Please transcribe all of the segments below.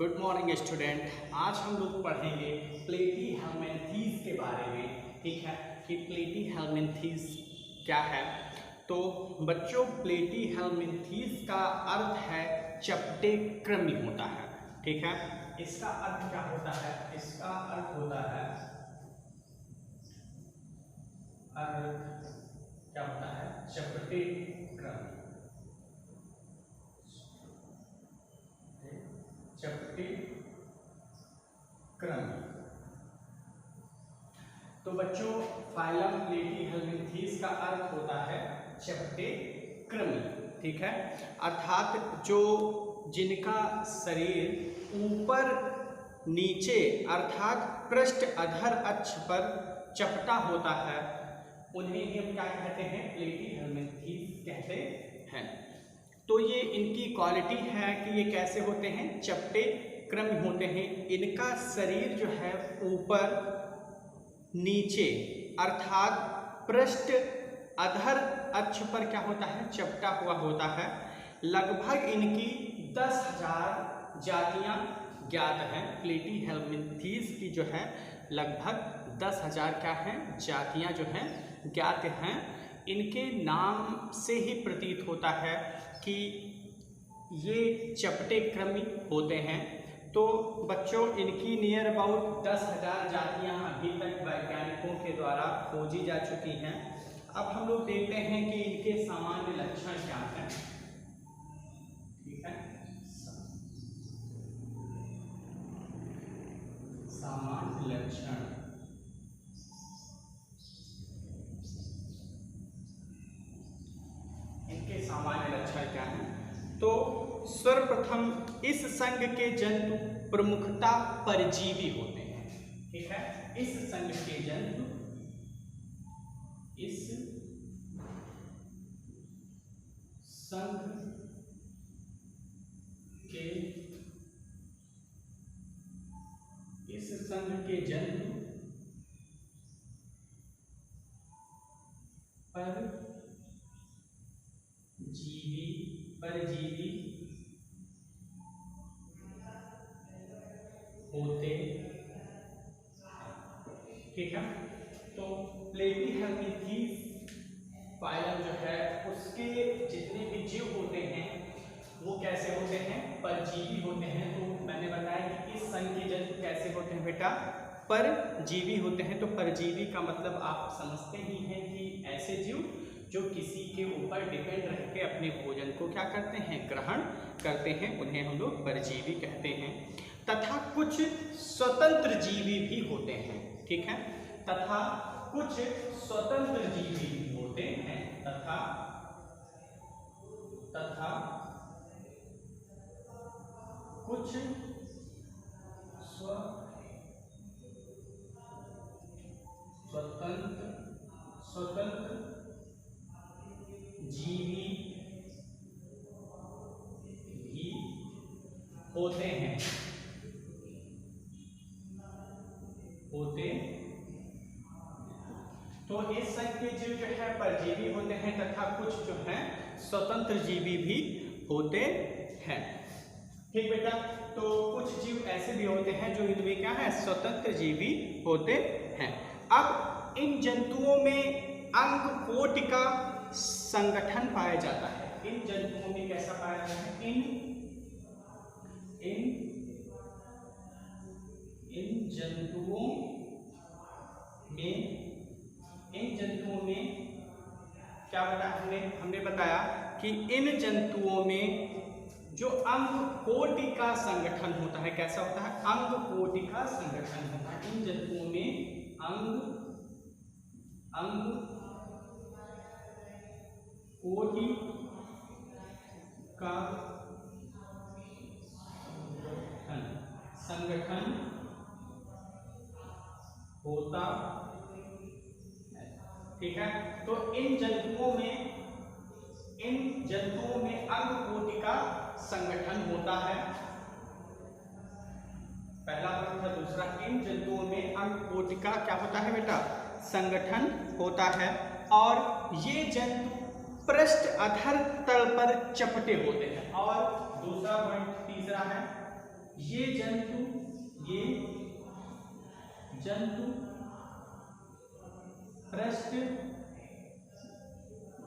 Good morning student. आज हम लोग पढ़ेंगे प्लेटीहेल्मिन्थेस के बारे में। ठीक है कि प्लेटीहेल्मिन्थेस क्या है। तो बच्चों, प्लेटीहेल्मिन्थेस का अर्थ है चपटे कृमि होता है। ठीक है, इसका अर्थ क्या होता है? इसका अर्थ होता है चपटे कृमि। चपटे कृमि। तो बच्चों, फाइलम प्लेटीहेल्मिन्थेस का अर्थ होता है चपटे कृमि। ठीक है, अर्थात जो जिनका शरीर ऊपर नीचे अर्थात पृष्ठ अधर अक्ष पर चपटा होता है, उन्हें हम क्या कहते हैं? प्लेटीहेल्मिन्थेस कहते हैं। तो ये इनकी क्वालिटी है कि ये कैसे होते हैं? चपटे कृमि होते हैं। इनका शरीर जो है ऊपर नीचे अर्थात पृष्ठ अधर अक्ष पर क्या होता है? चपटा हुआ होता है। लगभग इनकी 10,000 जातियां ज्ञात हैं। प्लेटीहेल्मिन्थेस की जो है लगभग 10,000 क्या हैं? जातियां जो हैं ज्ञात हैं। इनके नाम से ही प्रतीत होता है कि ये चपटे कृमि होते हैं। तो बच्चों, इनकी नियर अबाउट 10,000 जातियां अभी तक वैज्ञानिकों के द्वारा खोजी जा चुकी हैं। अब हम लोग देखते हैं कि इनके सामान्य लक्षण क्या हैं। ठीक है, सामान्य लक्षण। इनके सामान्य लक्षण क्या हैं? तो सर्वप्रथम इस संघ के जंतु प्रमुखता परजीवी होते हैं। ठीक है, इस संघ के जंतु परजीवी होते हैं। ठीक है, तो प्लेटीहेल्मिन्थेस फाइलम जो है उसके जितने भी जीव होते हैं वो कैसे होते हैं? परजीवी होते हैं। तो मैंने बताया कि इस संघ के जंतु कैसे होते हैं बेटा? परजीवी होते हैं। तो परजीवी का मतलब आप समझते ही हैं कि ऐसे जीव जो किसी के ऊपर डिपेंड रह के अपने भोजन को क्या करते हैं? ग्रहण करते हैं, उन्हें हम लोग परजीवी कहते हैं। तथा कुछ स्वतंत्र जीवी भी होते हैं। ठीक है, तथा कुछ स्वतंत्र जीवी भी होते हैं। तथा कुछ स्वतंत्र जीवी भी होते हैं। तो इस संघ के जीव जो है परजीवी होते हैं तथा कुछ जो है स्वतंत्र जीवी भी होते हैं। ठीक बेटा, तो कुछ जीव ऐसे भी होते हैं जो इनमें क्या है? स्वतंत्र जीवी होते हैं। अब इन जंतुओं में अंग कोटि का संगठन पाया जाता है। इन जंतुओं में कैसा पाया जाता है? इन जंतुओं में क्या बताया हमने बताया कि इन जंतुओं में जो अंग कोटि का संगठन होता है, कैसा होता है? अंग कोटि का संगठन होता है। इन जंतुओं में अंग कोटि का संगठन होता है। ठीक है, तो इन जंतुओं में अंग कोटि का संगठन होता है। पहला पॉइंट था। दूसरा, इन जंतुओं में अंग कोटि का क्या होता है बेटा? संगठन होता है। और ये जंतु पृष्ठ अधर तल पर चपटे होते हैं। और दूसरा पॉइंट तीसरा है, ये जंतु पृष्ठ,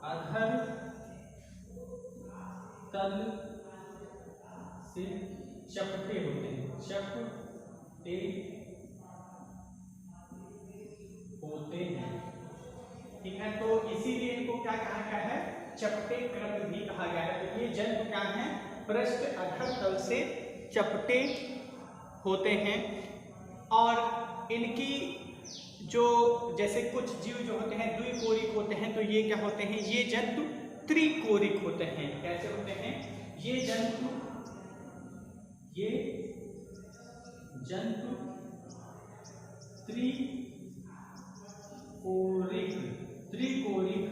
अधर, तल से चपटे होते हैं, ठीक है। तो इसीलिए इनको क्या कहा गया है, चपटे कृमि भी कहा गया है। तो ये जंतु क्या है, पृष्ठ, अधर, तल से चपटे होते हैं। और इनकी जो जैसे कुछ जीव जो होते हैं द्विकोरिक होते हैं, तो ये क्या होते हैं, ये जंतु त्रिकोरिक होते हैं। कैसे होते हैं ये जंतु त्रिकोरिक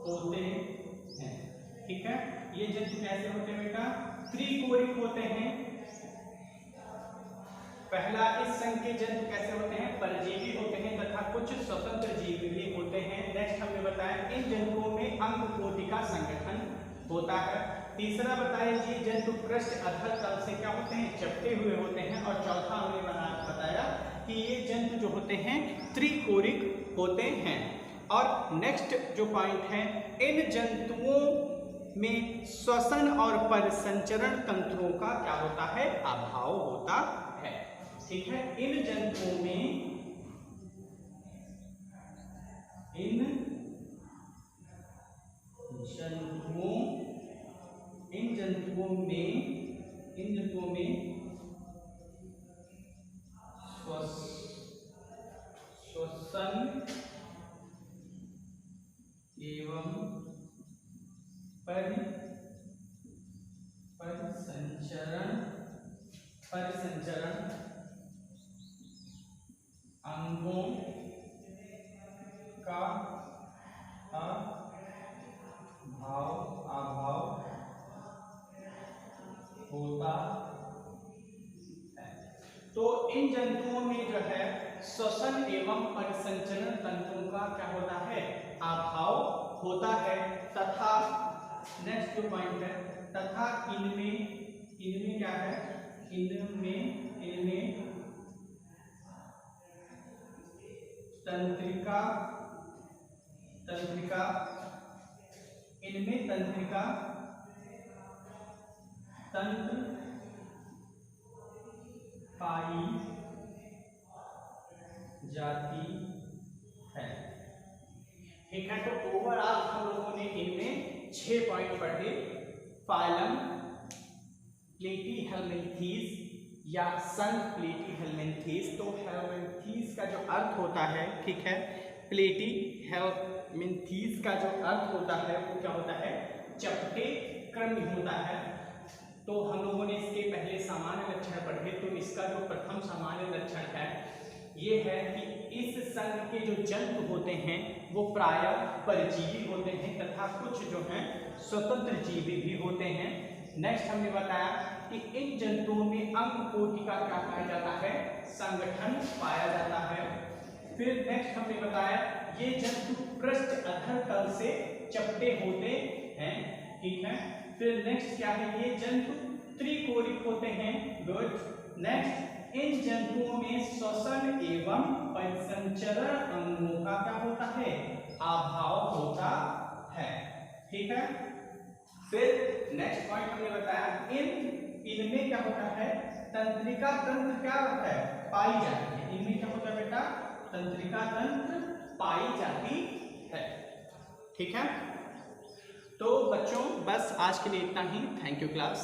होते हैं, ठीक है। ये जंतु कैसे होते हैं बेटा, त्रिकोरिक होते हैं। पहला, इस संघ के जंतु कैसे होते हैं, परजीवी होते हैं तथा कुछ स्वतंत्र जीव भी होते हैं। नेक्स्ट हमने बताया इन जंतुओं में अंगकोटि का संगठन होता है। तीसरा बताया ये जंतु पृष्ठ, अधर, तल से क्या होते हैं, चपटे हुए होते हैं। और चौथा हमने बताया कि ये जंतु जो होते हैं त्रिकोरिक होते हैं। और नेक्स्ट जो पॉइंट है, इन जंतुओं में श्वसन और परिसंचरण तंत्रों का क्या होता है, अभाव होता है, ठीक है। इन जंतुओं में श्वसन एवं परिसंचरण अंगों का अभाव होता है। तो इन जंतुओं में जो है श्वसन एवं परिसंचरण तंत्रों का क्या होता है, अभाव होता है। तथा नेक्स्ट जो पॉइंट है, तथा इनमें क्या है, इनमें तंत्रिका तंत्र पाई जाती है, ठीक है। तो ओवरऑल हम लोगों ने इनमें 6 पॉइंट पढ़े। फाइलम प्लेटीहेल्मिन्थीज या संघ प्लेटीहेल्मिन्थीज। तो हेल्मिन्थीज का जो अर्थ होता है, ठीक है, प्लेटीहेल्मिन्थीज का जो अर्थ होता है वो क्या होता है, चपटे कृमि होता है। तो हम लोगों ने इसके पहले सामान्य लक्षण पढ़े। तो इसका जो प्रथम सामान्य लक्षण है ये है कि इस संघ के जो जंतु होते हैं वो प्रायः परजीवी होते हैं तथा कुछ जो हैं स्वतंत्र जीवी भी होते हैं। नेक्स्ट हमने बताया कि इन जंतुओं में अंगकोटि का क्या पाया जाता है, संगठन पाया जाता है। फिर नेक्स्ट हमने बताया ये जंतु पृष्ठ, अधर, तल से चपटे होते हैं, ठीक है। फिर नेक्स्ट क्या है, ये जंतु त्रिकोरिक होते हैं, गुड। नेक्स्ट, इन जंतुओं में श्वसन एवं परिसंचरण अंगों का क्या होता है, अभाव होता है, ठीक है। फिर नेक्स्ट पॉइंट हमने बताया इनमें क्या होता है, तंत्रिका तंत्र क्या होता है, पाई जाती है। इनमें क्या होता है बेटा, तंत्रिका तंत्र पाई जाती है, ठीक है। तो बच्चों बस आज के लिए इतना ही। Thank you class.